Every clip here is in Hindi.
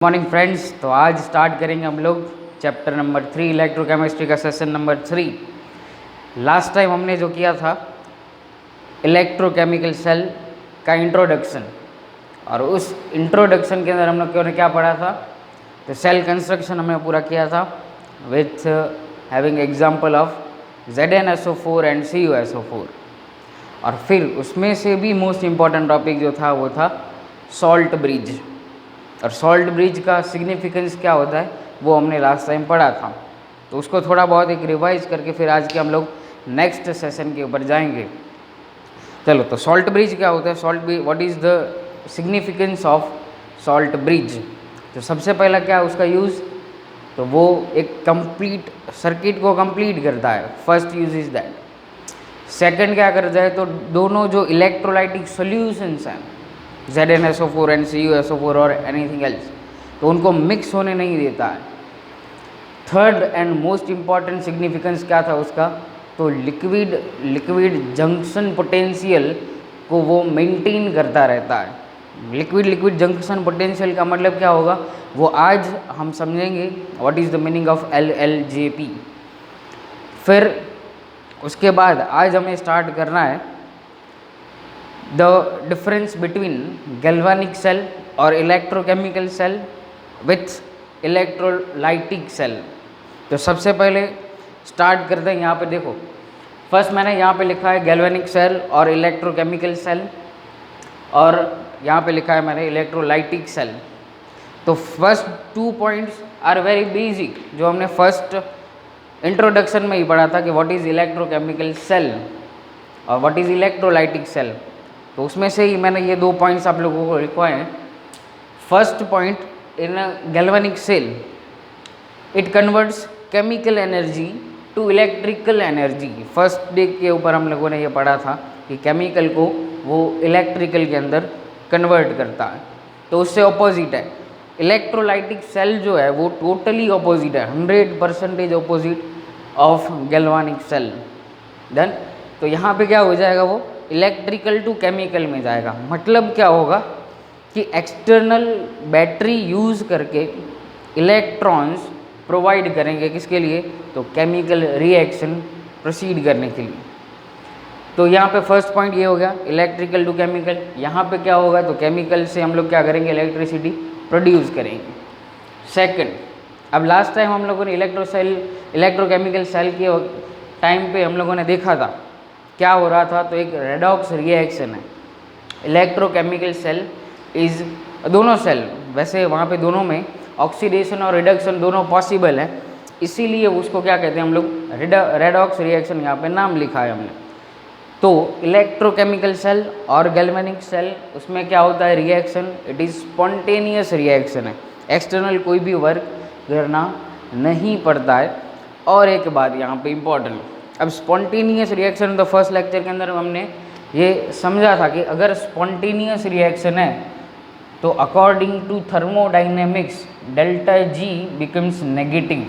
Morning friends. तो आज स्टार्ट करेंगे हम लोग चैप्टर नंबर 3 इलेक्ट्रोकेमिस्ट्री का सेशन नंबर 3। लास्ट टाइम हमने जो किया था इलेक्ट्रोकेमिकल सेल का इंट्रोडक्शन, और उस इंट्रोडक्शन के अंदर हम लोग ने क्या पढ़ा था, तो सेल कंस्ट्रक्शन हमने पूरा किया था with having example of ZnSO4 and CuSO4। और फिर उसमें से भी मोस्ट इम्पॉर्टेंट टॉपिक जो था वो था सॉल्ट ब्रिज, और सॉल्ट ब्रिज का सिग्निफिकेंस क्या होता है वो हमने लास्ट टाइम पढ़ा था। तो उसको थोड़ा बहुत एक रिवाइज करके फिर आज के हम लोग नेक्स्ट सेशन के ऊपर जाएंगे। चलो, तो सॉल्ट ब्रिज क्या होता है, salt bridge, what is the significance of salt bridge. तो सबसे पहला क्या है उसका यूज़, तो वो एक कंप्लीट सर्किट को कंप्लीट करता है, first use is that. Second क्या करता है, तो दोनों जो इलेक्ट्रोलाइटिक सॉल्यूशंस हैं ZnSO4 एंड CuSO4 और एनीथिंग एल्स, तो उनको मिक्स होने नहीं देता है। Third and most important significance क्या था उसका, तो लिक्विड जंक्शन पोटेंशियल को वो मेंटेन करता रहता है। लिक्विड जंक्शन पोटेंशियल का मतलब क्या होगा वो आज हम समझेंगे, what is the meaning of LLJP। फिर उसके बाद आज हमें स्टार्ट करना है the difference between galvanic cell और electrochemical cell with electrolytic cell. तो सबसे पहले स्टार्ट करते हैं, यहाँ पे देखो फर्स्ट मैंने यहाँ पे लिखा है गैल्वानिक सेल और इलेक्ट्रोकेमिकल सेल, और यहाँ पे लिखा है मैंने इलेक्ट्रोलाइटिक सेल। तो first 2 points are very basic, जो हमने फर्स्ट इंट्रोडक्शन में ही पढ़ा था कि व्हाट इज़ इलेक्ट्रोकेमिकल सेल और व्हाट इज़ इलेक्ट्रोलाइटिक सेल। तो उसमें से ही मैंने ये 2 पॉइंट्स आप लोगों को लिखवाए हैं। First point, in galvanic cell it converts chemical energy to electrical energy. First day के ऊपर हम लोगों ने ये पढ़ा था कि केमिकल को वो इलेक्ट्रिकल के अंदर कन्वर्ट करता है। तो उससे ऑपोजिट है इलेक्ट्रोलाइटिक सेल, जो है वो टोटली ऑपोजिट है, 100% opposite of galvanic cell. Then तो यहाँ पे क्या हो जाएगा, वो इलेक्ट्रिकल टू केमिकल में जाएगा। मतलब क्या होगा कि एक्सटर्नल बैटरी यूज़ करके इलेक्ट्रॉन्स प्रोवाइड करेंगे किसके लिए, तो केमिकल रिएक्शन प्रोसीड करने के लिए। तो यहाँ पे फर्स्ट पॉइंट ये हो गया इलेक्ट्रिकल टू केमिकल। यहाँ पे क्या होगा, तो केमिकल से हम लोग क्या करेंगे, इलेक्ट्रिसिटी प्रोड्यूस करेंगे। सेकंड, अब लास्ट टाइम हम लोगों ने इलेक्ट्रोकेमिकल सेल के टाइम पे हम लोगों ने देखा था क्या हो रहा था, तो एक रेडॉक्स रिएक्शन है। इलेक्ट्रोकेमिकल सेल इज, दोनों सेल वैसे वहाँ पे दोनों में ऑक्सीडेशन और रिडक्शन दोनों पॉसिबल है, इसीलिए उसको क्या कहते हैं हम लोग, रेडॉक्स रिएक्शन यहाँ पे नाम लिखा है हमने। तो इलेक्ट्रोकेमिकल सेल और गैल्वेनिक सेल, उसमें क्या होता है reaction, it is spontaneous reaction है, एक्सटर्नल कोई भी वर्क करना नहीं पड़ता है। और एक बात यहाँ पे इम्पॉर्टेंट, अब स्पॉन्टेनियस रिएक्शन तो फर्स्ट लेक्चर के अंदर हमने ये समझा था कि अगर स्पॉन्टेनियस रिएक्शन है तो according to thermodynamics delta G becomes negative,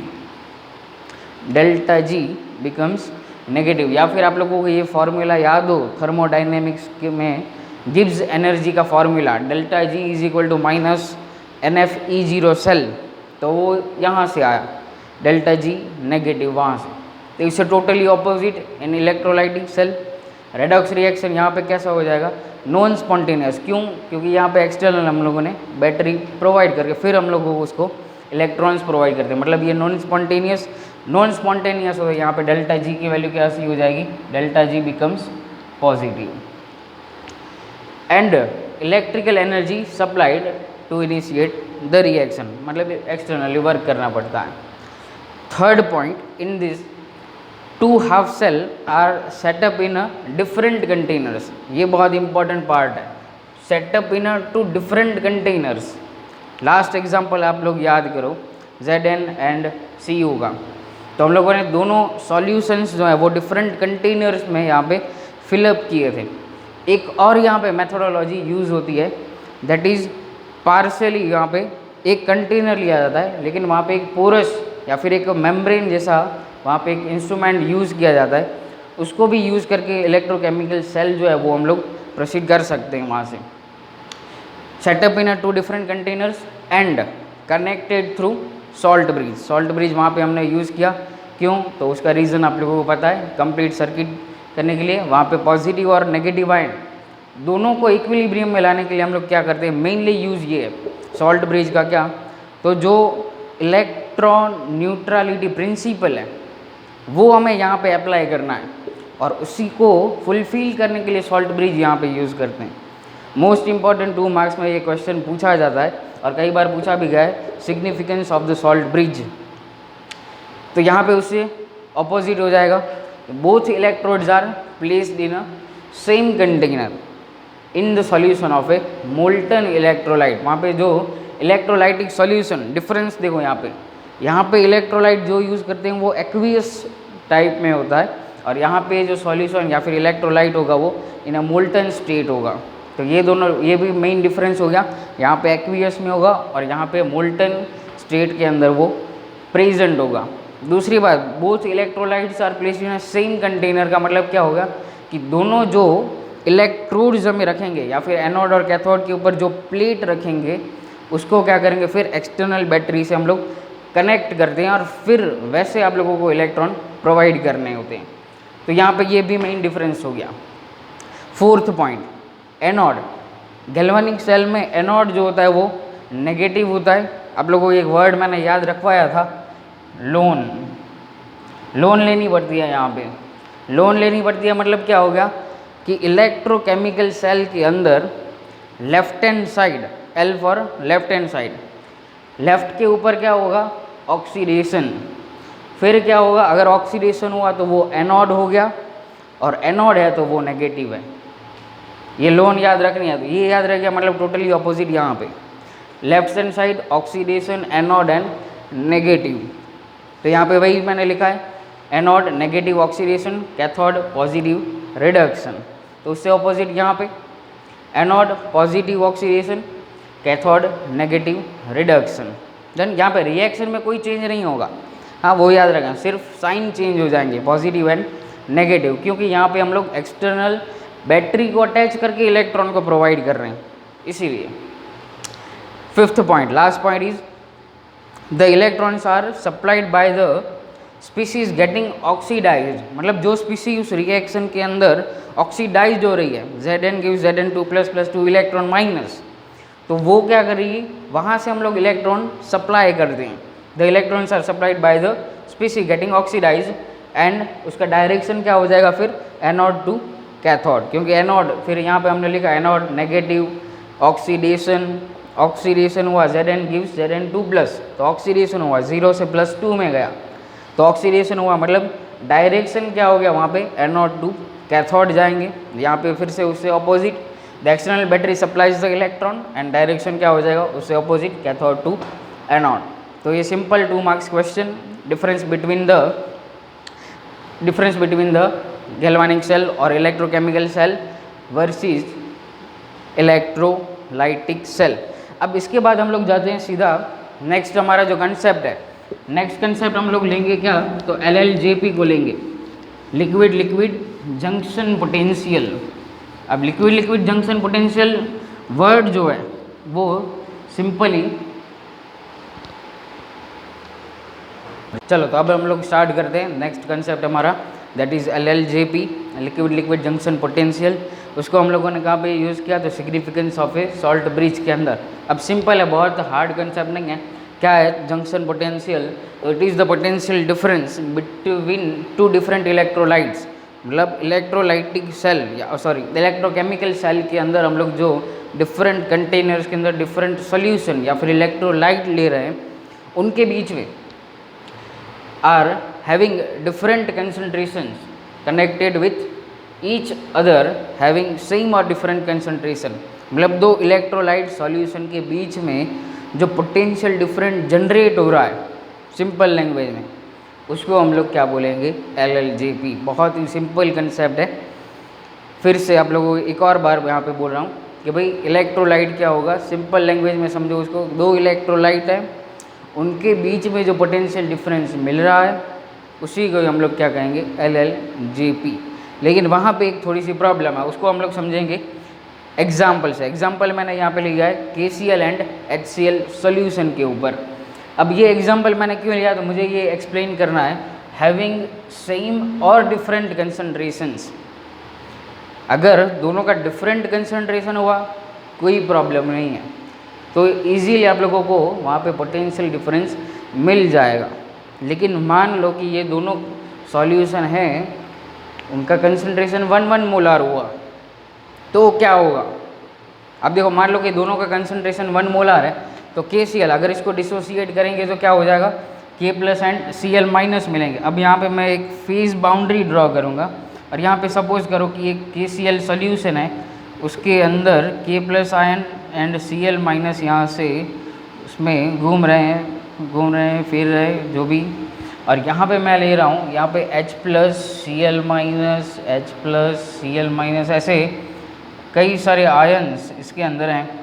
delta G becomes negative. या फिर आप लोगों को ये फॉर्मूला याद हो थर्मोडाइनेमिक्स में, गिब्स एनर्जी का formula delta G is equal to minus NFE0 cell, तो वो यहाँ से आया डेल्टा G नेगेटिव वहाँ से। तो इससे totally opposite in electrolytic cell. Redox reaction यहाँ पे कैसा हो जाएगा, नॉन स्पॉन्टेनियस। क्यों, क्योंकि यहाँ पे एक्सटर्नल हम लोगों ने बैटरी प्रोवाइड करके फिर हम लोगों को उसको इलेक्ट्रॉन्स प्रोवाइड करते हैं, मतलब ये नॉन स्पॉन्टेनियस हो गया। यहाँ पे डेल्टा G की वैल्यू कैसी हो जाएगी, delta G becomes positive. And electrical energy supplied to initiate the reaction, मतलब एक्सटर्नली वर्क करना पड़ता है। Third point, in this 2 half cell are setup in different containers. ये बहुत इंपॉर्टेंट पार्ट है, setup in 2 different containers. Last example आप लोग याद करो Zn एंड Cu का, तो हम लोगों ने दोनों सॉल्यूशंस जो है वो डिफरेंट कंटेनर्स में यहाँ पे फिलअप किए थे। एक और यहाँ पे मेथोडोलॉजी यूज़ होती है, दैट इज़ पार्शियली, यहाँ पे एक कंटेनर लिया जाता है लेकिन वहाँ पे एक पोरस या फिर एक मेम्ब्रेन जैसा वहाँ पे एक इंस्ट्रूमेंट यूज़ किया जाता है, उसको भी यूज़ करके इलेक्ट्रोकेमिकल सेल जो है वो हम लोग प्रोसीड कर सकते हैं वहाँ से। Setup in 2 different containers and connected through salt bridge. Salt bridge वहाँ पे हमने यूज़ किया, क्यों? तो उसका रीज़न आप लोगों को पता है, कंप्लीट सर्किट करने के लिए वहाँ पे पॉजिटिव और नेगेटिव आयन दोनों को इक्विलिब्रियम में लाने के लिए हम लोग क्या करते हैं, मेनली यूज़ ये है सॉल्ट ब्रिज का। क्या? तो जो इलेक्ट्रॉन न्यूट्रलिटी प्रिंसिपल है वो हमें यहाँ पे अप्लाई करना है, और उसी को फुलफिल करने के लिए सॉल्ट ब्रिज यहाँ पे यूज़ करते हैं। मोस्ट इंपॉर्टेंट 2 मार्क्स में ये क्वेश्चन पूछा जाता है और कई बार पूछा भी गया है, significance of the salt bridge. तो यहाँ पे उससे ऑपोजिट हो जाएगा, both electrodes are placed in a same container in the solution of a molten electrolyte. वहाँ पे जो इलेक्ट्रोलाइटिक सॉल्यूशन डिफरेंस देखो, यहाँ पे इलेक्ट्रोलाइट जो यूज़ करते हैं वो एक्वियस टाइप में होता है, और यहाँ पे जो सॉल्यूशन या फिर इलेक्ट्रोलाइट होगा वो इन अ मोल्टन स्टेट होगा। तो ये दोनों, ये भी मेन डिफरेंस हो गया, यहाँ पे एक्वियस में होगा और यहाँ पे मोल्टन स्टेट के अंदर वो प्रेजेंट होगा। दूसरी बात, both electrolytes are placed in same container का मतलब क्या होगा कि दोनों जो इलेक्ट्रोड्स हमें रखेंगे या फिर एनोड और कैथोड के ऊपर जो प्लेट रखेंगे उसको क्या करेंगे, फिर एक्सटर्नल बैटरी से हम लोग कनेक्ट करते हैं और फिर वैसे आप लोगों को इलेक्ट्रॉन प्रोवाइड करने होते हैं। तो यहाँ पे ये भी मेन डिफरेंस हो गया। 4th point, anode. Galvanic cell में एनोड जो होता है वो नेगेटिव होता है। आप लोगों को एक वर्ड मैंने याद रखवाया था, लोन। लोन लेनी पड़ती है यहाँ पे, लोन लेनी पड़ती है मतलब क्या हो गया कि इलेक्ट्रोकेमिकल सेल के अंदर left hand side, L for left hand side, left के ऊपर क्या होगा, ऑक्सीडेशन। फिर क्या होगा, अगर ऑक्सीडेशन हुआ तो वो एनोड हो गया, और एनोड है तो वो नेगेटिव है। ये लोन याद रखनी है, तो ये याद रह गया, मतलब टोटली ऑपोजिट यहाँ पे, left hand side oxidation, anode and negative. तो यहाँ पे वही मैंने लिखा है, anode negative oxidation, cathode positive reduction. तो उससे ऑपोजिट यहाँ पे anode positive oxidation, cathode negative reduction. Then यहाँ पे रिएक्शन में कोई चेंज नहीं होगा, हाँ वो याद रखना, सिर्फ साइन चेंज हो जाएंगे, पॉजिटिव एंड नेगेटिव, क्योंकि यहाँ पे हम लोग एक्सटर्नल बैटरी को अटैच करके इलेक्ट्रॉन को प्रोवाइड कर रहे हैं, इसीलिए। 5th point, last point is the electrons are supplied by the species getting oxidized. मतलब जो स्पीसी उस रिएक्शन के अंदर ऑक्सीडाइज्ड हो रही है, Zn gives Zn2 + 2 electron minus, तो वो क्या करेगी, वहाँ से हम लोग इलेक्ट्रॉन सप्लाई करते हैं। The electrons are supplied by the species getting oxidized, and उसका डायरेक्शन क्या हो जाएगा फिर, एनोड टू कैथोड, क्योंकि एनोड, फिर यहाँ पे हमने लिखा एनोड नेगेटिव ऑक्सीडेशन, ऑक्सीडेशन हुआ Zn गिव्स Zn2+, तो ऑक्सीडेशन हुआ 0 से +2 में गया, तो ऑक्सीडेशन हुआ मतलब डायरेक्शन क्या हो गया वहाँ पे, एनोड टू कैथोड जाएंगे। यहाँ पे फिर से उससे opposite, the external battery supplies the electron and direction क्या हो जाएगा, उससे ऑपोजिट, कैथोड टू एनोड। तो ये simple 2 marks question, difference between the galvanic cell और electrochemical cell versus electrolytic cell. अब इसके बाद हम लोग जाते हैं सीधा नेक्स्ट, हमारा जो कंसेप्ट है, नेक्स्ट कंसेप्ट हम लोग लेंगे क्या, तो LLJP को लेंगे, लिक्विड लिक्विड जंक्शन पोटेंशियल। अब liquid liquid junction potential word जो है वो सिंपली, चलो तो अब हम लोग स्टार्ट करते हैं। नेक्स्ट कंसेप्ट हमारा that is LLJP, liquid liquid junction potential. उसको हम लोगों ने कहाँ पे यूज़ किया, तो significance of A salt bridge के अंदर। अब सिंपल है, बहुत हार्ड कंसेप्ट नहीं है। क्या है जंक्शन पोटेंशियल, तो it is the potential difference between 2 different electrolytes. मतलब इलेक्ट्रोलाइटिक सेल या सॉरी इलेक्ट्रोकेमिकल सेल के अंदर हम लोग जो डिफरेंट कंटेनर्स के अंदर डिफरेंट सोल्यूशन या फिर इलेक्ट्रोलाइट ले रहे हैं, उनके बीच में are having different concentrations connected with each other having same और डिफरेंट कंसंट्रेशन। मतलब 2 इलेक्ट्रोलाइट सॉल्यूशन के बीच में जो पोटेंशियल डिफरेंट जनरेट हो रहा है, सिंपल लैंग्वेज में उसको हम लोग क्या बोलेंगे, LLJP। बहुत ही सिंपल कंसेप्ट है। फिर से आप लोगों को एक और बार यहाँ पे बोल रहा हूँ कि भाई इलेक्ट्रोलाइट क्या होगा, सिंपल लैंग्वेज में समझो उसको। 2 इलेक्ट्रोलाइट है, उनके बीच में जो पोटेंशियल डिफरेंस मिल रहा है उसी को हम लोग क्या कहेंगे, LLJP। लेकिन वहाँ पे एक थोड़ी सी प्रॉब्लम है, उसको हम लोग समझेंगे एग्जाम्पल से, एग्जाम्पल मैंने यहाँ पे लिया है KCl एंड HCl सॉल्यूशन के ऊपर। अब ये एग्जाम्पल मैंने क्यों लिया, तो मुझे ये एक्सप्लेन करना है, हैविंग सेम और डिफरेंट कंसंट्रेशंस, अगर दोनों का डिफरेंट कंसंट्रेशन हुआ कोई प्रॉब्लम नहीं है, तो इजीली आप लोगों को वहाँ पे पोटेंशियल डिफरेंस मिल जाएगा। लेकिन मान लो कि ये दोनों सॉल्यूशन हैं, उनका कंसंट्रेशन 1 मोलार हुआ, तो क्या होगा। अब देखो, मान लो कि दोनों का कंसंट्रेशन 1 मोलार है, तो KCl अगर इसको डिसोसिएट करेंगे तो क्या हो जाएगा, K plus and Cl minus मिलेंगे। अब यहाँ पे मैं एक फेज बाउंड्री ड्रॉ करूँगा, और यहाँ पे सपोज करो कि एक KCl सॉल्यूशन है, उसके अंदर K plus ion and Cl minus यहाँ से उसमें घूम रहे हैं, फिर रहे हैं जो भी, और यहाँ पे मैं ले रहा हूँ, यहाँ पे H प्लस Cl माइनस ऐसे कई सारे आयन्स इसके अंदर हैं।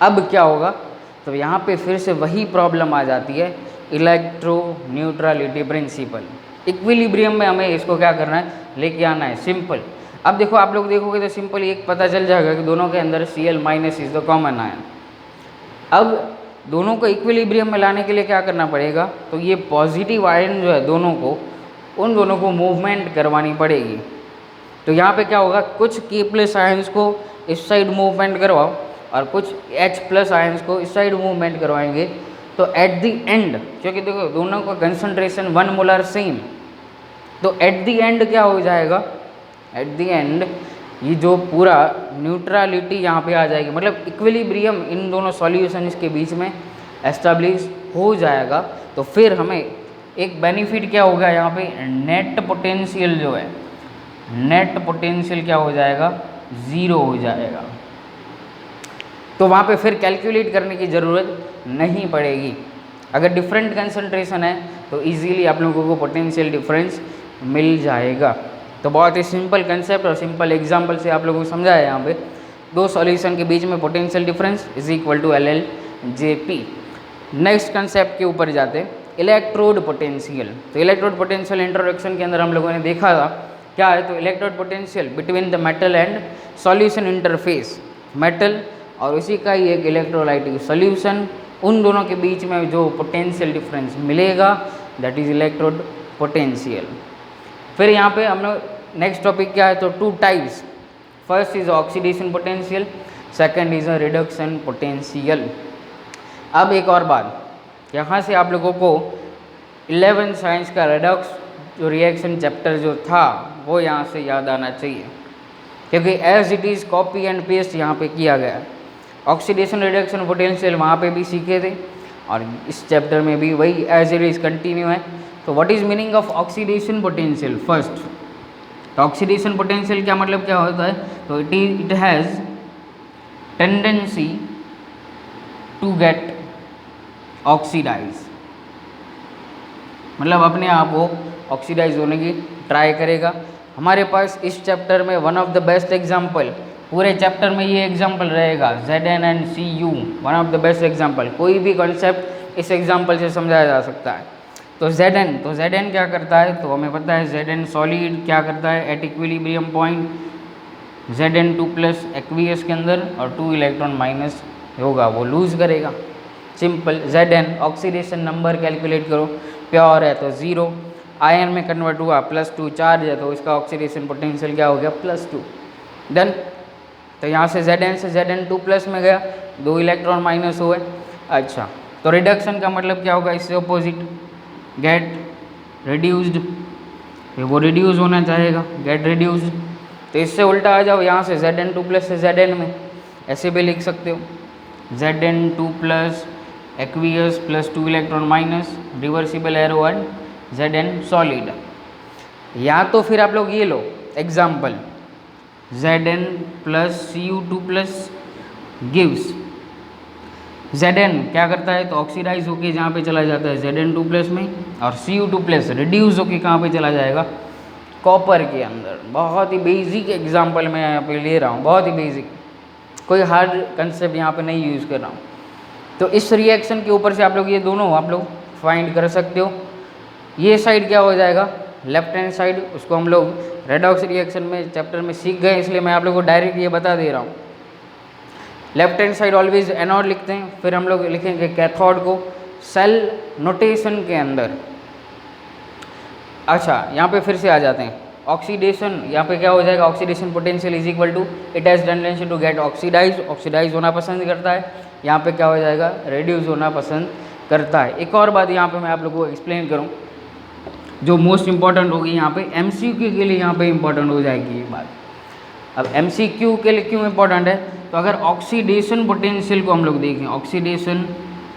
अब क्या होगा, तो यहाँ पे फिर से वही प्रॉब्लम आ जाती है, इलेक्ट्रो न्यूट्रलिटी प्रिंसिपल। इक्विलिब्रियम में हमें इसको क्या करना है, लेके आना है, सिंपल। अब देखो, आप लोग देखोगे तो सिंपल एक पता चल जाएगा कि दोनों के अंदर Cl minus is the common ion. अब दोनों को इक्विलिब्रियम में लाने के लिए क्या करना पड़ेगा, तो ये पॉजिटिव आयन जो है दोनों को, उन दोनों को मूवमेंट करवानी पड़ेगी। तो यहाँ पे क्या होगा, कुछ K प्लस आयन्स को इस साइड मूवमेंट करवाओ और कुछ H प्लस आयन्स को इस साइड मूवमेंट करवाएंगे, तो एट द एंड, क्योंकि देखो दोनों का कंसंट्रेशन 1 मोलर सेम, तो एट द एंड क्या हो जाएगा, एट द एंड ये जो पूरा न्यूट्रलिटी यहाँ पे आ जाएगी, मतलब इक्विलिब्रियम इन दोनों सॉल्यूशंस के बीच में एस्टेब्लिश हो जाएगा। तो फिर हमें एक बेनिफिट क्या होगा, यहाँ पे नेट पोटेंशियल जो है, नेट पोटेंशियल क्या हो जाएगा, 0 हो जाएगा। तो वहाँ पे फिर कैलकुलेट करने की ज़रूरत नहीं पड़ेगी। अगर डिफरेंट कंसंट्रेशन है तो इजीली आप लोगों को पोटेंशियल डिफरेंस मिल जाएगा। तो बहुत ही सिंपल कंसेप्ट और सिंपल एग्जांपल से आप लोगों को समझाया यहाँ पे, दो सॉल्यूशन के बीच में potential difference is equal to LLJP। Next concept के ऊपर जाते हैं, इलेक्ट्रोड पोटेंशियल। तो इलेक्ट्रोड पोटेंशियल इंट्रोडक्शन के अंदर हम लोगों ने देखा था क्या है, तो electrode potential between the metal and solution interface, metal और उसी का ही एक इलेक्ट्रोलाइटिक सॉल्यूशन, उन दोनों के बीच में जो पोटेंशियल डिफरेंस मिलेगा दैट इज इलेक्ट्रोड पोटेंशियल। फिर यहाँ पे हम लोग नेक्स्ट टॉपिक क्या है, तो 2 types, first is oxidation potential, second is a reduction potential. अब एक और बात, यहाँ से आप लोगों को 11 साइंस का रिडक्स जो रिएक्शन चैप्टर जो था वो यहाँ से याद आना चाहिए, क्योंकि as it is copy and paste यहाँ पे किया गया है। ऑक्सीडेशन रिडक्शन पोटेंशियल वहाँ पे भी सीखे थे और इस चैप्टर में भी वही एज इट इज़ कंटिन्यू है। तो what is meaning of oxidation potential, first तो ऑक्सीडेशन पोटेंशियल क्या मतलब क्या होता है, तो it has tendency to get oxidise, मतलब अपने आप को ऑक्सीडाइज होने की ट्राई करेगा। हमारे पास इस चैप्टर में one of the best example, पूरे चैप्टर में ये एग्जाम्पल रहेगा, Zn and Cu, one of the best example. कोई भी कॉन्सेप्ट इस एग्जाम्पल से समझाया जा सकता है। तो Zn क्या करता है, तो हमें पता है Zn सॉलिड क्या करता है at equilibrium point, Zn2 plus aqueous के अंदर और 2 इलेक्ट्रॉन माइनस होगा, वो लूज करेगा। Simple. Zn oxidation number calculate करो, प्योर है तो 0, आयन में कन्वर्ट हुआ +2, चार्ज है तो इसका ऑक्सीडेशन पोटेंशियल क्या हो गया, +2। डन। तो यहाँ से Zn से Zn2 प्लस में गया, 2 इलेक्ट्रॉन माइनस हुए। अच्छा, तो रिडक्शन का मतलब क्या होगा, इससे अपोजिट, गेट रिड्यूस्ड, वो रिड्यूस होना चाहेगा, गेट रिड्यूस्ड। तो इससे उल्टा आ जाओ, यहाँ से Zn2 प्लस से Zn में, ऐसे भी लिख सकते हो, Zn2 plus aqueous plus 2 electron minus, reversible arrow and Zn solid. या तो फिर आप लोग ये लो example, Zn plus Cu2 plus gives, Zn क्या करता है, तो ऑक्सीडाइज होके जहाँ पे चला जाता है Zn2 प्लस में, और Cu2 प्लस रिड्यूस होके कहाँ पे चला जाएगा, कॉपर के अंदर। बहुत ही बेसिक एग्जाम्पल मैं यहाँ पे ले रहा हूँ, बहुत ही बेसिक, कोई हार्ड कंसेप्ट यहाँ पे नहीं यूज़ कर रहा हूँ। तो इस रिएक्शन के ऊपर से आप लोग ये दोनों आप लोग फाइंड कर सकते हो। ये साइड क्या हो जाएगा, लेफ्ट हैंड साइड उसको हम लोग रेडॉक्स रिएक्शन में चैप्टर में सीख गए, इसलिए मैं आप लोगों को डायरेक्ट ये बता दे रहा हूँ। Left hand side always anode लिखते हैं, फिर हम लोग लिखेंगे कैथोड को सेल नोटेशन के अंदर। अच्छा, यहाँ पे फिर से आ जाते हैं ऑक्सीडेशन। यहाँ पे क्या हो जाएगा, oxidation potential is equal to it has tendency to get oxidise होना पसंद करता है। यहाँ पे क्या हो जाएगा, रेड्यूस होना पसंद करता है। एक और बात यहाँ पे मैं आप लोगों को एक्सप्लेन करूँ जो मोस्ट इंपॉर्टेंट होगी, यहाँ पे एमसीक्यू के लिए यहाँ पे इंपॉर्टेंट हो जाएगी ये बात। अब एमसीक्यू के लिए क्यों इंपॉर्टेंट है, तो अगर ऑक्सीडेशन पोटेंशियल को हम लोग देखें, ऑक्सीडेशन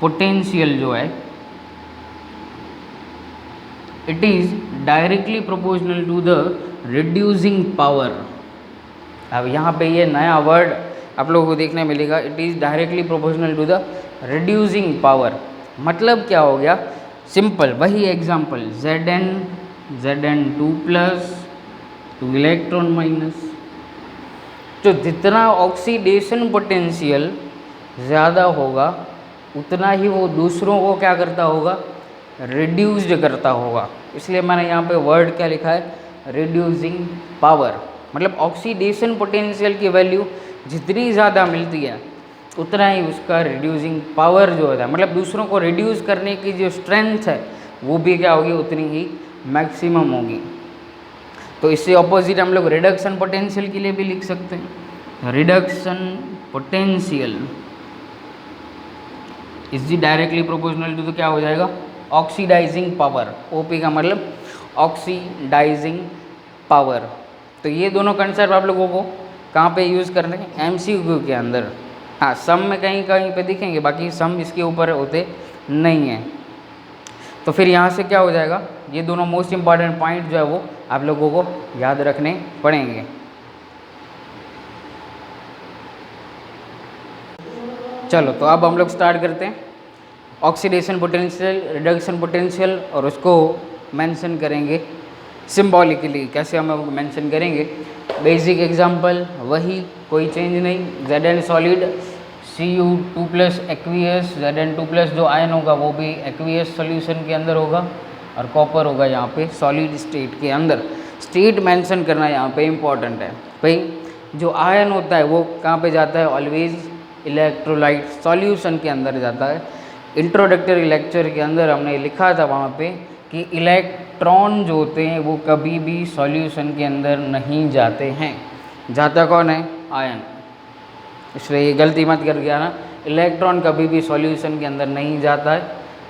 पोटेंशियल जो है it is directly proportional to the reducing power. अब यहाँ पे ये नया वर्ड आप लोगों को देखने मिलेगा, it is directly proportional to the reducing power. मतलब क्या हो गया, सिंपल वही example Zn2 plus 2 electron minus. तो जितना ऑक्सीडेशन पोटेंशियल ज़्यादा होगा उतना ही वो दूसरों को क्या करता होगा, रिड्यूस्ड करता होगा। इसलिए मैंने यहाँ पे वर्ड क्या लिखा है, रिड्यूसिंग पावर। मतलब ऑक्सीडेशन पोटेंशियल की वैल्यू जितनी ज़्यादा मिलती है उतना ही उसका रिड्यूसिंग पावर जो होता है, मतलब दूसरों को रिड्यूस करने की जो स्ट्रेंथ है वो भी क्या होगी, उतनी ही मैक्सिमम होगी। तो इससे ऑपोजिट हम लोग रिडक्शन पोटेंशियल के लिए भी लिख सकते हैं, reduction potential is directly proportional to तो क्या हो जाएगा, ऑक्सीडाइजिंग पावर। ओपी का मतलब ऑक्सीडाइजिंग पावर। तो ये दोनों कंसेप्ट आप लोगों को कहाँ पे यूज़ करने हैं, एमसीक्यू के अंदर। हाँ, सम में कहीं कहीं पे दिखेंगे, बाकी सम इसके ऊपर होते नहीं हैं। तो फिर यहाँ से क्या हो जाएगा, ये दोनों मोस्ट इंपॉर्टेंट पॉइंट जो है वो आप लोगों को याद रखने पड़ेंगे। चलो, तो अब हम लोग स्टार्ट करते हैं ऑक्सीडेशन पोटेंशियल, रिडक्शन पोटेंशियल, और उसको मेंशन करेंगे सिंबॉलिकली। कैसे हम लोग मेंशन करेंगे, बेसिक एग्जांपल वही, कोई चेंज नहीं। Zn solid, Cu2 plus aqueous, Zn2 plus जो आयन होगा वो भी एक्वियस सॉल्यूशन के अंदर होगा, और कॉपर होगा यहाँ पे सॉलिड स्टेट के अंदर। स्टेट मेंशन करना यहाँ पे इम्पॉर्टेंट है भाई। जो आयन होता है वो कहाँ पे जाता है, ऑलवेज इलेक्ट्रोलाइट सॉल्यूशन के अंदर जाता है। इंट्रोडक्टरी लेक्चर के अंदर हमने लिखा था वहाँ पे कि इलेक्ट्रॉन जो होते हैं वो कभी भी सॉल्यूशन के अंदर नहीं जाते हैं। जाता कौन है, आयन। इसलिए ये गलती मत कर गया ना, इलेक्ट्रॉन कभी भी सॉल्यूशन के अंदर नहीं जाता है।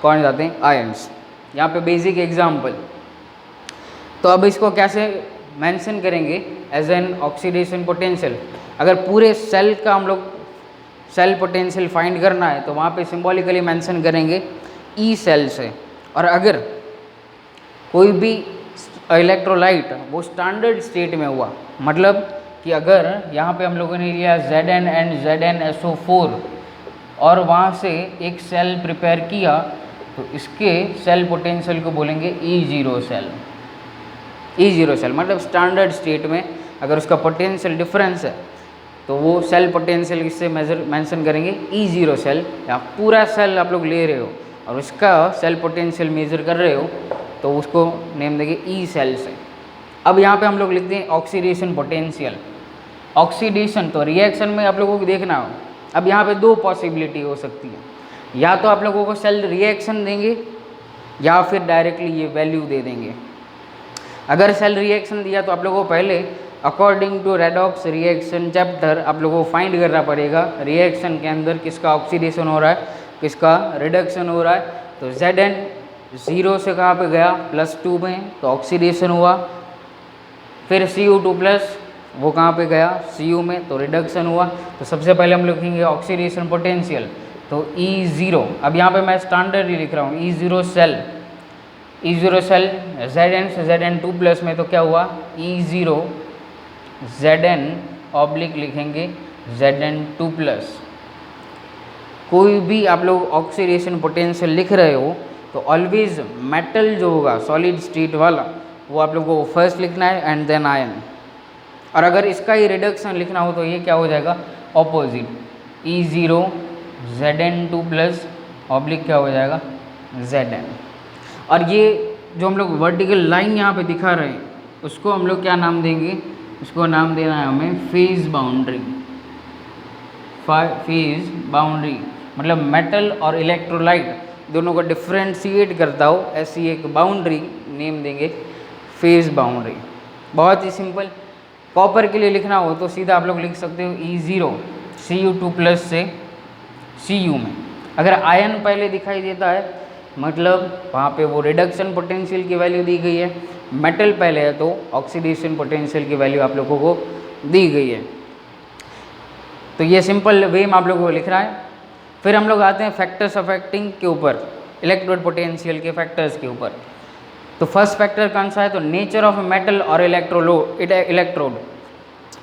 कौन जाते हैं, आयन्स। यहाँ पे बेसिक एग्जांपल। तो अब इसको कैसे मेंशन करेंगे एज एन ऑक्सीडेशन पोटेंशियल। अगर पूरे सेल का हम लोग सेल पोटेंशियल फाइंड करना है तो वहाँ पे सिंबॉलिकली मेंशन करेंगे ई सेल से। और अगर कोई भी इलेक्ट्रोलाइट वो स्टैंडर्ड स्टेट में हुआ, मतलब कि अगर यहाँ पे हम लोगों ने लिया Zn एंड ZnSO4 और वहाँ से एक सेल प्रिपेयर किया, तो इसके सेल पोटेंशियल को बोलेंगे E0 सेल। E0 सेल मतलब स्टैंडर्ड स्टेट में अगर उसका पोटेंशियल डिफरेंस है तो वो सेल पोटेंशियल किससे मेंशन करेंगे, E0 सेल। या पूरा सेल आप लोग ले रहे हो और उसका सेल पोटेंशियल मेजर कर रहे हो तो उसको नेम देंगे ई सेल से। अब यहाँ पे हम लोग लिखते हैं ऑक्सीडेशन पोटेंशियल। ऑक्सीडेशन तो रिएक्शन में आप लोगों को देखना हो। अब यहाँ पे दो पॉसिबिलिटी हो सकती है, या तो आप लोगों को सेल रिएक्शन देंगे या फिर डायरेक्टली ये वैल्यू दे देंगे। अगर सेल रिएक्शन दिया तो आप लोगों को पहले according to redox reaction chapter आप लोगों को फाइंड करना पड़ेगा रिएक्शन के अंदर किसका ऑक्सीडेशन हो रहा है, किसका रिडक्शन हो रहा है। तो Zn 0 से कहाँ पे गया, +2 में, तो ऑक्सीडेशन हुआ। फिर Cu2 प्लस वो कहाँ पे गया, Cu में, तो रिडक्शन हुआ। तो सबसे पहले हम लिखेंगे ऑक्सीडेशन पोटेंशियल, तो E0। अब यहाँ पे मैं स्टैंडर्ड ही लिख रहा हूँ, E0 cell. E0 cell Zn से Zn2 प्लस में, तो क्या हुआ, E0 Zn ऑब्लिक लिखेंगे Zn2 प्लस। कोई भी आप लोग ऑक्सीडेशन पोटेंशियल लिख रहे हो तो ऑलवेज मेटल जो होगा सॉलिड स्टेट वाला वो आप लोगों को फर्स्ट लिखना है एंड देन आयन। और अगर इसका ही रिडक्शन लिखना हो तो ये क्या हो जाएगा, opposite, E0 Zn2 plus oblique क्या हो जाएगा, Zn। और ये जो हम लोग वर्टिकल लाइन यहाँ पे दिखा रहे हैं उसको हम लोग क्या नाम देंगे, उसको नाम देना है हमें फेज बाउंड्री। फेज बाउंड्री मतलब मेटल और इलेक्ट्रोलाइट दोनों को डिफ्रेंशिएट करता हो ऐसी एक बाउंड्री नेम देंगे फेज बाउंड्री। बहुत ही सिंपल। कॉपर के लिए लिखना हो तो सीधा आप लोग लिख सकते हो E0 Cu2 प्लस से Cu में। अगर आयन पहले दिखाई देता है मतलब वहाँ पे वो रिडक्शन पोटेंशियल की वैल्यू दी गई है, मेटल पहले है तो ऑक्सीडेशन पोटेंशियल की वैल्यू आप लोगों को दी गई है। तो ये सिंपल वे में आप लोगों को लिख रहा है। फिर हम लोग आते हैं फैक्टर्स अफेक्टिंग के ऊपर, इलेक्ट्रोड पोटेंशियल के फैक्टर्स के ऊपर। तो फर्स्ट फैक्टर कौन सा है, तो नेचर ऑफ मेटल और इलेक्ट्रोड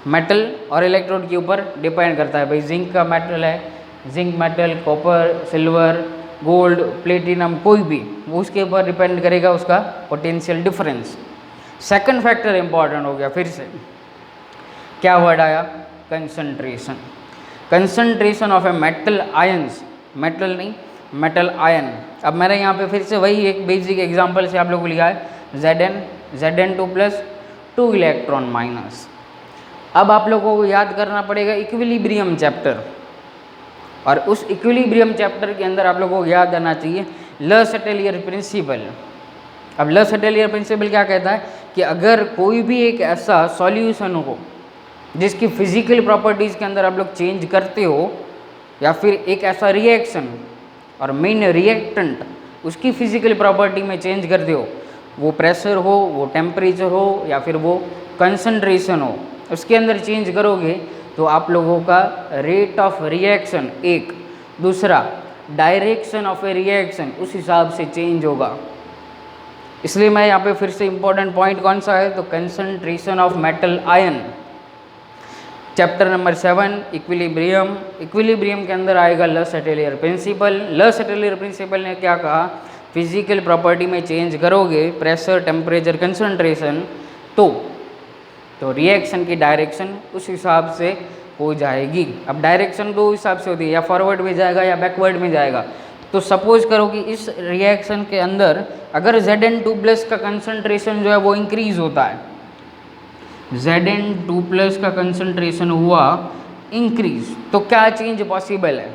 मेटल और इलेक्ट्रोड के ऊपर डिपेंड करता है। भाई जिंक का मेटल है, zinc metal, copper, silver, gold, platinum, कोई भी वो उसके ऊपर डिपेंड करेगा उसका potential difference. Second factor important हो गया, फिर से क्या वर्ड आया, concentration. Concentration of a metal ions, metal नहीं मेटल आयन। अब मैंने यहाँ पे फिर से वही एक बेसिक एग्जांपल से आप लोगों को लिखा है Zn2 प्लस 2 इलेक्ट्रॉन माइनस। अब आप लोगों को याद करना पड़ेगा इक्विलिब्रियम चैप्टर, और उस इक्विलिब्रियम चैप्टर के अंदर आप लोगों को याद आना चाहिए ल सेटेलियर प्रिंसिपल। अब ल सेटेलियर प्रिंसिपल क्या कहता है कि अगर कोई भी एक ऐसा सॉल्यूशन हो जिसकी फिजिकल प्रॉपर्टीज़ के अंदर आप लोग चेंज करते हो, या फिर एक ऐसा रिएक्शन और मेन रिएक्टेंट उसकी फिजिकल प्रॉपर्टी में चेंज करते हो, वो प्रेशर हो, वो टेम्परेचर हो, या फिर वो कंसंट्रेशन हो, उसके अंदर चेंज करोगे तो आप लोगों का रेट ऑफ रिएक्शन एक, दूसरा डायरेक्शन ऑफ ए रिएक्शन उस हिसाब से चेंज होगा। इसलिए मैं यहाँ पे फिर से इंपॉर्टेंट पॉइंट कौन सा है, तो concentration of metal ion. Chapter number 7 equilibrium. Equilibrium के अंदर आएगा ल सेटेलियर प्रिंसिपल। ल सेटेलियर प्रिंसिपल ने क्या कहा, फिजिकल प्रॉपर्टी में चेंज करोगे प्रेशर, टेम्परेचर, कंसंट्रेशन, तो रिएक्शन की डायरेक्शन उस हिसाब से हो जाएगी। अब डायरेक्शन दो हिसाब से होती है, या फॉरवर्ड में जाएगा या बैकवर्ड में जाएगा। तो सपोज करो कि इस रिएक्शन के अंदर अगर Zn2 प्लस का कंसंट्रेशन जो है वो इंक्रीज होता है, Zn2 प्लस का कंसंट्रेशन हुआ इंक्रीज, तो क्या चेंज पॉसिबल है,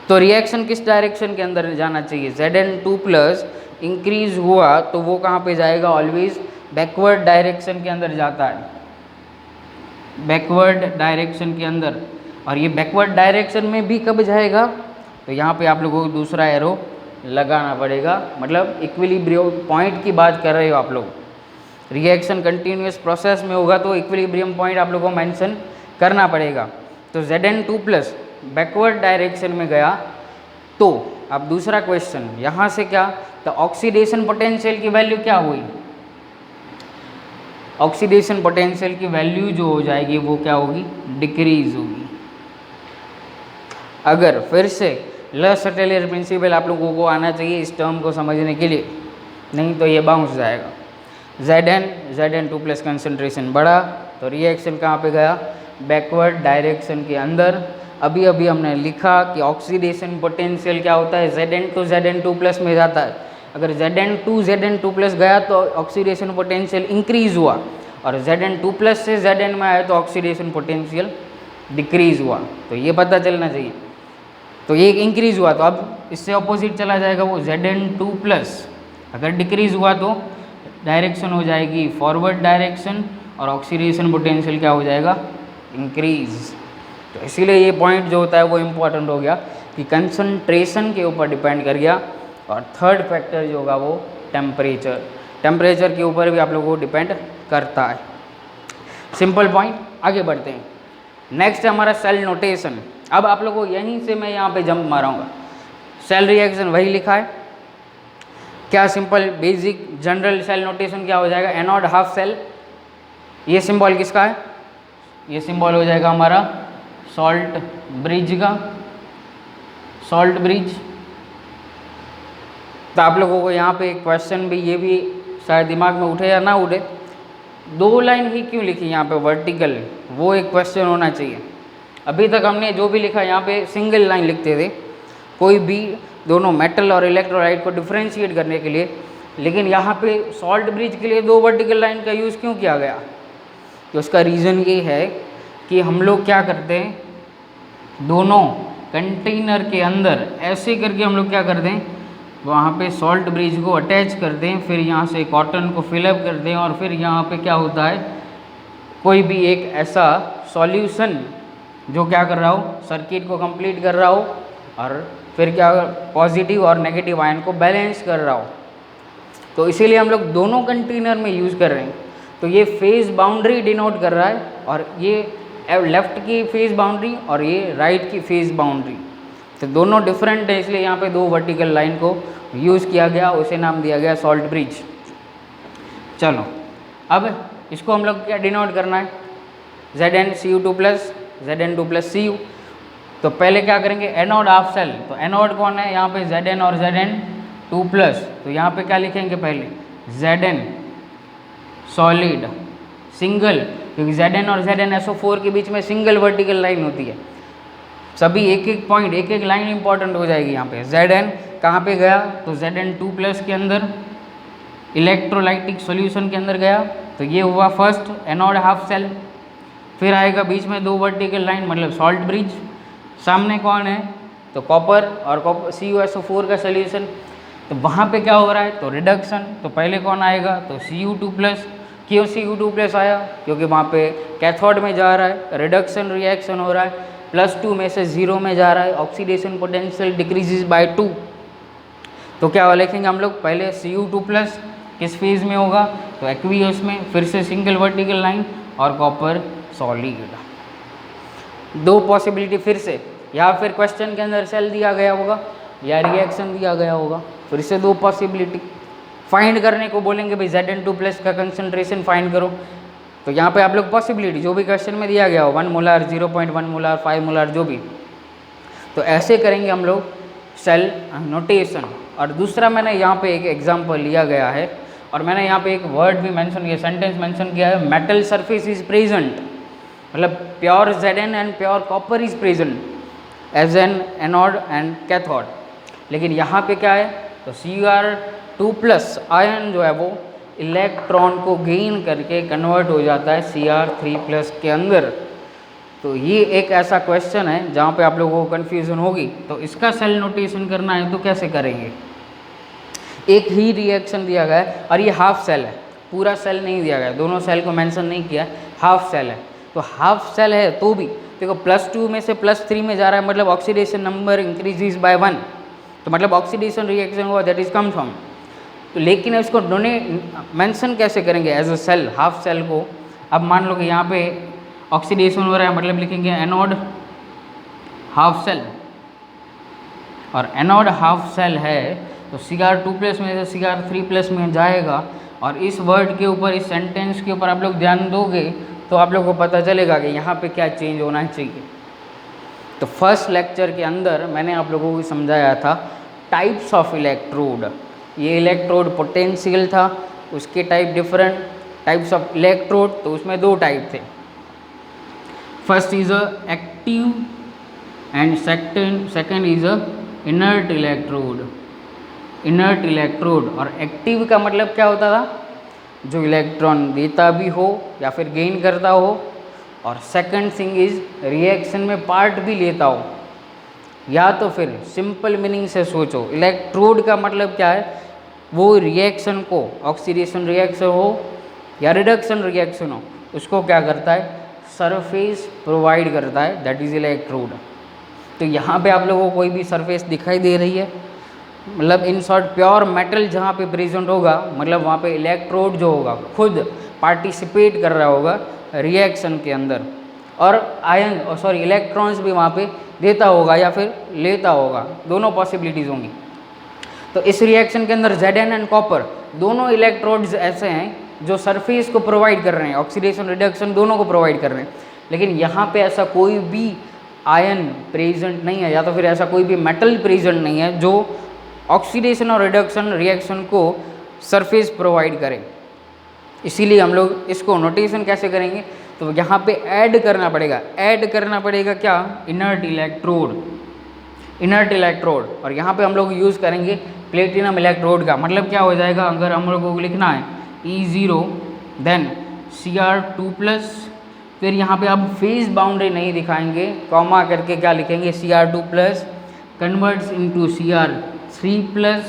तो रिएक्शन किस डायरेक्शन के अंदर जाना चाहिए, Zn2 प्लस इंक्रीज हुआ तो वो कहाँ पे जाएगा, ऑलवेज बैकवर्ड डायरेक्शन के अंदर जाता है, बैकवर्ड डायरेक्शन के अंदर। और ये बैकवर्ड डायरेक्शन में भी कब जाएगा, तो यहाँ पे आप लोगों को दूसरा एरो लगाना पड़ेगा, मतलब इक्विलिब्रियम पॉइंट की बात कर रहे हो आप लोग। रिएक्शन कंटिन्यूस प्रोसेस में होगा तो इक्विलिब्रियम पॉइंट आप लोगों को मेंशन करना पड़ेगा। तो Zn2 प्लस बैकवर्ड डायरेक्शन में गया तो अब दूसरा क्वेश्चन यहाँ से क्या, तो ऑक्सीडेशन पोटेंशियल की वैल्यू क्या हुई, ऑक्सीडेशन पोटेंशियल की वैल्यू जो हो जाएगी वो क्या होगी, डिक्रीज होगी। अगर फिर से ल सेटेलियर प्रिंसिपल आप लोगों को आना चाहिए इस टर्म को समझने के लिए, नहीं तो ये बाउंस जाएगा। Zn2 प्लस कंसंट्रेशन बढ़ा तो रिएक्शन कहाँ पे गया, बैकवर्ड डायरेक्शन के अंदर। अभी अभी हमने लिखा कि ऑक्सीडेशन पोटेंशियल क्या होता है, Zn2 प्लस में जाता है। अगर Zn2 प्लस गया तो ऑक्सीडेशन पोटेंशियल इंक्रीज हुआ, और Zn2 प्लस से Zn में आया तो ऑक्सीडेशन पोटेंशियल डिक्रीज हुआ। तो ये पता चलना चाहिए। तो ये इंक्रीज हुआ तो अब इससे अपोजिट चला जाएगा वो Zn2 प्लस, अगर डिक्रीज हुआ तो डायरेक्शन हो जाएगी फॉरवर्ड डायरेक्शन, और ऑक्सीडेशन पोटेंशियल क्या हो जाएगा, इंक्रीज। तो इसीलिए ये पॉइंट जो होता है वो इम्पोर्टेंट हो गया कि कंसंट्रेशन के ऊपर डिपेंड कर गया। और थर्ड फैक्टर जो होगा वो टेम्परेचर, टेम्परेचर के ऊपर भी आप लोगों को डिपेंड करता है। सिंपल पॉइंट, आगे बढ़ते हैं। नेक्स्ट है हमारा सेल नोटेशन। अब आप लोगों को यहीं से मैं यहाँ पे जंप मारूंगा। सेल रिएक्शन वही लिखा है, क्या simple basic general cell notation क्या हो जाएगा, एनोड हाफ सेल। ये सिंबल किसका है, ये सिंबल हो जाएगा हमारा सॉल्ट ब्रिज का, सॉल्ट ब्रिज। तो आप लोगों को यहाँ पे एक क्वेश्चन भी, ये भी शायद दिमाग में उठे या ना उठे, 2 लाइन ही क्यों लिखी यहाँ पे वर्टिकल, वो एक क्वेश्चन होना चाहिए। अभी तक हमने जो भी लिखा यहाँ पे सिंगल लाइन लिखते थे, कोई भी दोनों मेटल और इलेक्ट्रोलाइट को डिफ्रेंशिएट करने के लिए लेकिन यहाँ पे सॉल्ट ब्रिज के लिए 2 वर्टिकल लाइन का यूज़ क्यों किया गया? तो उसका रीज़न ये है कि हम लोग क्या करते हैं, दोनों कंटेनर के अंदर ऐसे करके हम लोग क्या करते हैं, वहाँ पे सॉल्ट ब्रिज को अटैच कर दें, फिर यहाँ से कॉटन को फिलअप कर दें, और फिर यहाँ पे क्या होता है, कोई भी एक ऐसा सॉल्यूशन जो क्या कर रहा हो, सर्किट को कंप्लीट कर रहा हो, और फिर क्या पॉजिटिव और नेगेटिव आयन को बैलेंस कर रहा हो। तो इसीलिए हम लोग दोनों कंटेनर में यूज़ कर रहे हैं। तो ये फेज़ बाउंड्री डिनोट कर रहा है, और ये लेफ़्ट की फेज़ बाउंड्री और ये राइट की फेज़ बाउंड्री, तो दोनों डिफरेंट है, इसलिए यहाँ पे 2 वर्टिकल लाइन को यूज़ किया गया, उसे नाम दिया गया सॉल्ट ब्रिज। चलो अब इसको हम लोग क्या डिनोट करना है, ZnCu2 plus Zn2 plus Cu। तो पहले क्या करेंगे, एनोड हाफ सेल, तो एनोड कौन है यहाँ पे, Zn और Zn2 प्लस, तो यहाँ पे क्या लिखेंगे पहले, Zn सॉलिड सिंगल, क्योंकि Zn और ZnSO4 के बीच में सिंगल वर्टिकल लाइन होती है, सभी एक एक पॉइंट एक एक लाइन इंपॉर्टेंट हो जाएगी। यहाँ पे Zn कहाँ पे गया, तो Zn2 प्लस के अंदर इलेक्ट्रोलाइटिक सॉल्यूशन के अंदर गया, तो ये हुआ फर्स्ट एनोड हाफ सेल। फिर आएगा बीच में 2 वर्टिकल लाइन, मतलब सॉल्ट ब्रिज। सामने कौन है, तो कॉपर और CuSO4 का सॉल्यूशन। तो वहाँ पे क्या हो रहा है, तो रिडक्शन। तो पहले कौन आएगा, तो Cu2 प्लस। क्यों Cu2 प्लस आया, क्योंकि वहाँ पे कैथोड में जा रहा है, रिडक्शन रिएक्शन हो रहा है, +2 में से 0 में जा रहा है, ऑक्सीडेशन पोटेंशियल डिक्रीजेज बाय 2। तो क्या लिखेंगे हम लोग, पहले Cu2 प्लस किस फेज में होगा, तो एक्वियस में, फिर से सिंगल वर्टिकल लाइन और कॉपर सॉलिड। 2 पॉसिबिलिटी फिर से, या फिर क्वेश्चन के अंदर सेल दिया गया होगा या रिएक्शन दिया गया होगा, फिर से 2 पॉसिबिलिटी फाइंड करने को बोलेंगे, भाई Zn2 प्लस का कंसंट्रेशन फाइंड करो। तो यहाँ पे आप लोग पॉसिबिलिटी जो भी क्वेश्चन में दिया गया हो, 1 मोलार, 0.1 मोलार, 5 मोलार, जो भी, तो ऐसे करेंगे हम लोग सेल नोटेशन। और दूसरा मैंने यहाँ पे एक एग्जांपल लिया गया है, और मैंने यहाँ पे एक वर्ड भी मेंशन किया, सेंटेंस मेंशन किया है, मेटल सरफेस इज प्रेजेंट, मतलब pure Zn and pure copper is present as an anode and cathode. लेकिन यहाँ पे क्या है, तो Cr2 प्लस आयन जो है वो इलेक्ट्रॉन को गेन करके कन्वर्ट हो जाता है Cr3 प्लस के अंदर। तो ये एक ऐसा क्वेश्चन है जहाँ पे आप लोगों को कन्फ्यूज़न होगी। तो इसका सेल नोटेशन करना है तो कैसे करेंगे, एक ही रिएक्शन दिया गया है, और ये हाफ सेल है, पूरा सेल नहीं दिया गया, दोनों सेल को मेंशन नहीं किया, हाफ सेल है। तो हाफ सेल है तो भी देखो +2 में से +3 में जा रहा है, मतलब ऑक्सीडेशन नंबर इंक्रीजेज बाय 1, तो मतलब ऑक्सीडेशन रिएक्शन हुआ, दैट इज कम फ्रॉम। तो लेकिन इसको मेंशन कैसे करेंगे as a cell, half cell को। अब मान लो कि यहाँ पे ऑक्सीडेशन हो रहा है, मतलब लिखेंगे एनोड हाफ सेल, और एनोड हाफ सेल है तो Cr2 प्लस में से Cr3 प्लस में जाएगा। और इस वर्ड के ऊपर, इस सेंटेंस के ऊपर आप लोग ध्यान दोगे तो आप लोग को पता चलेगा कि यहाँ पे क्या चेंज होना चाहिए। तो फर्स्ट लेक्चर के अंदर मैंने आप लोगों को समझाया था टाइप्स ऑफ इलेक्ट्रोड। ये इलेक्ट्रोड पोटेंशियल था, उसके type different types of electrode, तो उसमें 2 टाइप थे। First is a active and second is a inert electrode. Inert electrode और एक्टिव का मतलब क्या होता था, जो इलेक्ट्रॉन देता भी हो या फिर गेन करता हो, और सेकंड थिंग इज रिएक्शन में पार्ट भी लेता हो। या तो फिर सिंपल मीनिंग से सोचो, इलेक्ट्रोड का मतलब क्या है, वो रिएक्शन को, ऑक्सीडेशन रिएक्शन हो या रिडक्शन रिएक्शन हो, उसको क्या करता है, सरफेस प्रोवाइड करता है, दैट इज इलेक्ट्रोड। तो यहाँ पे आप लोगों को कोई भी सरफेस दिखाई दे रही है, मतलब इन शॉर्ट प्योर मेटल जहाँ पे प्रेजेंट होगा, मतलब वहाँ पे इलेक्ट्रोड जो होगा खुद पार्टिसिपेट कर रहा होगा रिएक्शन के अंदर, और आयन इलेक्ट्रॉन्स भी वहाँ पे देता होगा या फिर लेता होगा, दोनों पॉसिबिलिटीज़ होंगी। तो इस रिएक्शन के अंदर Zn एंड कॉपर दोनों इलेक्ट्रोड्स ऐसे हैं जो सरफेस को प्रोवाइड कर रहे हैं, ऑक्सीडेशन रिडक्शन दोनों को प्रोवाइड कर रहे हैं। लेकिन यहाँ पे ऐसा कोई भी आयन प्रेजेंट नहीं है, या तो फिर ऐसा कोई भी मेटल प्रेजेंट नहीं है जो ऑक्सीडेशन और रिडक्शन रिएक्शन को सरफेस प्रोवाइड करे। इसीलिए हम लोग इसको नोटेशन कैसे करेंगे, तो यहाँ पे ऐड करना पड़ेगा। ऐड करना पड़ेगा क्या, इनर्ट इलेक्ट्रोड। इनर्ट इलेक्ट्रोड, और यहाँ पे हम लोग यूज़ करेंगे प्लेटिनम इलेक्ट्रोड का। मतलब क्या हो जाएगा, अगर हम लोगों को लिखना है E0 देन Cr2+, फिर यहाँ पे आप फेज बाउंड्री नहीं दिखाएंगे, कॉमा करके क्या लिखेंगे Cr2+ converts into Cr3+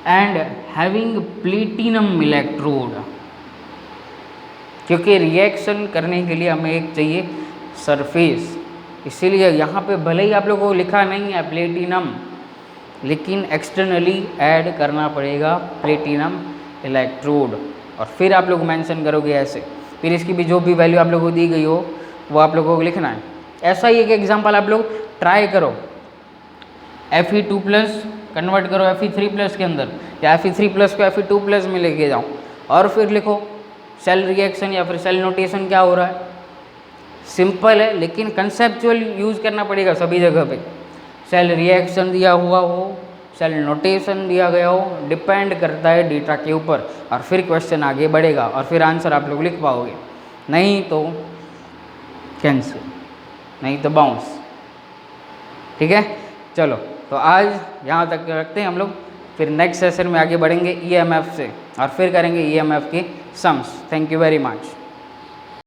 and having platinum electrode, क्योंकि रिएक्शन करने के लिए हमें एक चाहिए सरफेस, इसीलिए यहाँ पे भले ही आप लोगों को लिखा नहीं है प्लेटिनम, लेकिन एक्सटर्नली ऐड करना पड़ेगा प्लेटिनम इलेक्ट्रोड, और फिर आप लोग मेंशन करोगे ऐसे, फिर इसकी भी जो भी वैल्यू आप लोगों को दी गई हो वो आप लोगों को लिखना है। ऐसा ही एक एग्जांपल आप लोग ट्राई करो, Fe2+ कन्वर्ट करो Fe3+ के अंदर, या Fe3+ को Fe2+ में लेके जाओ, और फिर लिखो सेल रिएक्शन या फिर सेल नोटेशन क्या हो रहा है। सिंपल है, लेकिन कंसेप्चुअल यूज़ करना पड़ेगा सभी जगह पे। सेल रिएक्शन दिया हुआ हो, सेल नोटेशन दिया गया हो, डिपेंड करता है डेटा के ऊपर, और फिर क्वेश्चन आगे बढ़ेगा और फिर आंसर आप लोग लिख पाओगे, नहीं तो कैंसिल, नहीं तो बाउंस। ठीक है, चलो तो आज यहाँ तक रखते हैं हम लोग, फिर नेक्स्ट सेशन में आगे बढ़ेंगे EMF से, और फिर करेंगे EMF के sums. Thank you very much.